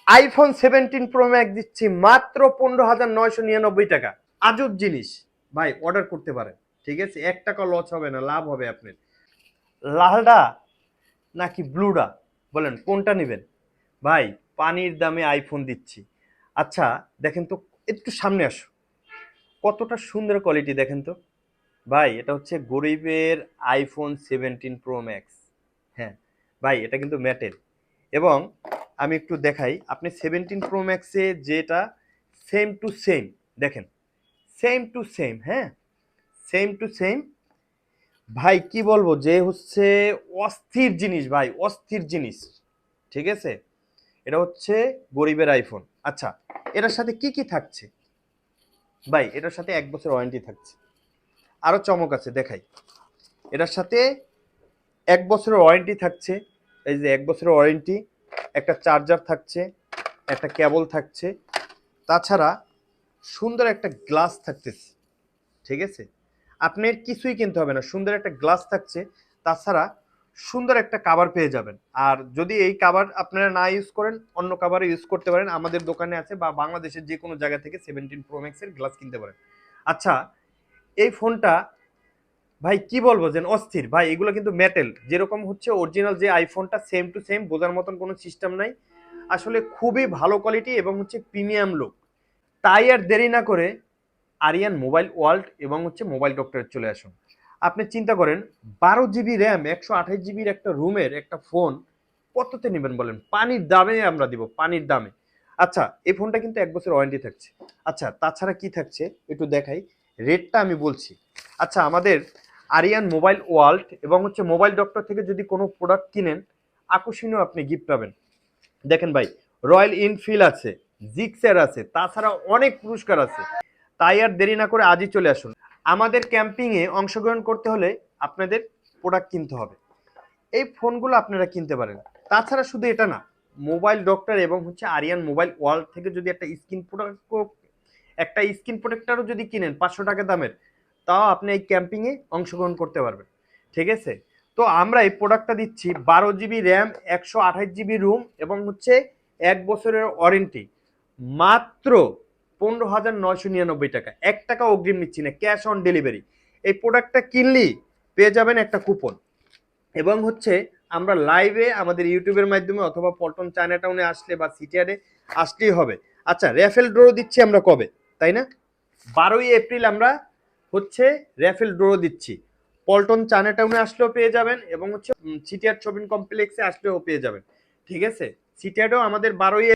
IPhone 17 pro max দিচ্ছি মাত্র 15,999 টাকা। আজব জিনিস ভাই, অর্ডার করতে পারেন। ঠিক আছে, 1 টাকা লস হবে না, লাভ হবে আপনার। লালডা নাকি ব্লুডা, বলেন কোনটা নেবেন? ভাই পানির দামে আইফোন দিচ্ছি। আচ্ছা দেখেন তো, একটু সামনে আসো, কতটা সুন্দর কোয়ালিটি দেখেন তো। ভাই এটা হচ্ছে গরিবের আইফোন 17 প্রো ম্যাক্স। হ্যাঁ ভাই, এটা কিন্তু ম্যাটের। এবং আমি একটু দেখাই, আপনি 17 প্রো ম্যাক্সে যেটা সেম টু সেম, দেখেন সেম টু সেম, হ্যাঁ সেম টু সেম। ভাই কি বলবো যে হচ্ছে অস্থির জিনিস ভাই, অস্থির জিনিস। ঠিক আছে, এটা হচ্ছে গরিবের আইফোন। আচ্ছা, এটার সাথে কি কি থাকছে? ভাই এটার সাথে 1 বছর ওয়ারেন্টি থাকছে। আরো চমক আছে, দেখাই। এটার সাথে 1 বছরের ওয়ারেন্টি থাকছে। এই যে 1 বছরের ওয়ারেন্টি, একটা চার্জার থাকছে, একটা কেবল থাকছে, তাছাড়া সুন্দর একটা গ্লাস থাকতেছে। ঠিক আছে, আপনার কিছুই কিনতে হবে না, সুন্দর একটা গ্লাস থাকছে। তাছাড়া সুন্দর একটা কাভার পেয়ে যাবেন। আর যদি এই কাভার আপনারা না ইউজ করেন, অন্য কাভার ইউজ করতে পারেন, আমাদের দোকানে আছে, বা বাংলাদেশের যে কোনো জায়গা থেকে 17 প্রো ম্যাক্সের গ্লাস কিনতে পারেন। আচ্ছা, এই ফোনটা ভাই কি বলবো যেন অস্থির ভাই, এগুলো কিন্তু মেটেল, যেরকম হচ্ছে অরিজিনাল যে আইফোনটা সেম টু সেম, বোঝার মতন কোনো সিস্টেম নাই। আসলে খুবই ভালো কোয়ালিটি এবং হচ্ছে প্রিমিয়াম লুক। তাই আর দেরি না করে আরিয়ান মোবাইল ওয়ার্ল্ড এবং হচ্ছে মোবাইল ডক্টরে চলে আসুন। আপনি চিন্তা করেন, 12 জিবি র্যাম, 128 জিবির একটা রুমের একটা ফোন কততে নেবেন বলেন? পানির দামে আমরা দিব, পানির দামে। আচ্ছা, এই ফোনটা কিন্তু 1 বছর ওয়ারেন্টি থাকছে। আচ্ছা তাছাড়া কি থাকছে একটু দেখাই, রেটটা আমি বলছি। আচ্ছা, আমাদের আরিয়ান মোবাইল ওয়ার্ল্ড এবং হচ্ছে মোবাইল ডক্টর থেকে যদি কোনো প্রোডাক্ট কিনেন, আকর্ষণীয় আপনি গিফট পাবেন। দেখেন ভাই, রয়্যাল ইনফিল্ড আছে, জিক্সার আছে, তাছাড়া অনেক পুরস্কার আছে। তাই আর দেরি না করে আজই চলে আসুন। আমাদের ক্যাম্পিংয়ে অংশগ্রহণ করতে হলে আপনাদের প্রোডাক্ট কিনতে হবে। এই ফোনগুলো আপনারা কিনতে পারেন। তাছাড়া শুধু এটা না, মোবাইল ডক্টর এবং হচ্ছে আরিয়ান মোবাইল ওয়ার্ল্ড থেকে যদি একটা স্ক্রিন প্রোটেক্টরও যদি কিনেন 500 টাকা দামের, তাও আপনি এই ক্যাম্পিংয়ে অংশগ্রহণ করতে পারবেন। ঠিক আছে, তো আমরা এই প্রোডাক্টটা দিচ্ছি 12 জিবি র্যাম, 128 জিবি রুম এবং হচ্ছে 1 বছরের ওয়ারেন্টি, মাত্র 15,999 টাকা। 1 টাকা অগ্রিম নিচ্ছি না, ক্যাশ অন ডেলিভারি। এই প্রোডাক্টটা কিনলেই পেয়ে যাবেন একটা কুপন। এবং হচ্ছে আমরা লাইভে আমাদের ইউটিউবের মাধ্যমে অথবা পল্টন চায়না টাউনে আসলে বা সিটিআরে আসলেই হবে। আচ্ছা, র্যাফেল ড্র দিচ্ছি আমরা কবে, তাই না? 12ই এপ্রিল আমরা হচ্ছে র্যাফেল ড্র দিচ্ছি। পল্টন চায়না টাউনে আসলেও পেয়ে যাবেন এবং হচ্ছে সিটিআর শপিং কমপ্লেক্সে আসলেও পেয়ে যাবেন। ঠিক আছে, সিটিআরেও আমাদের 12ই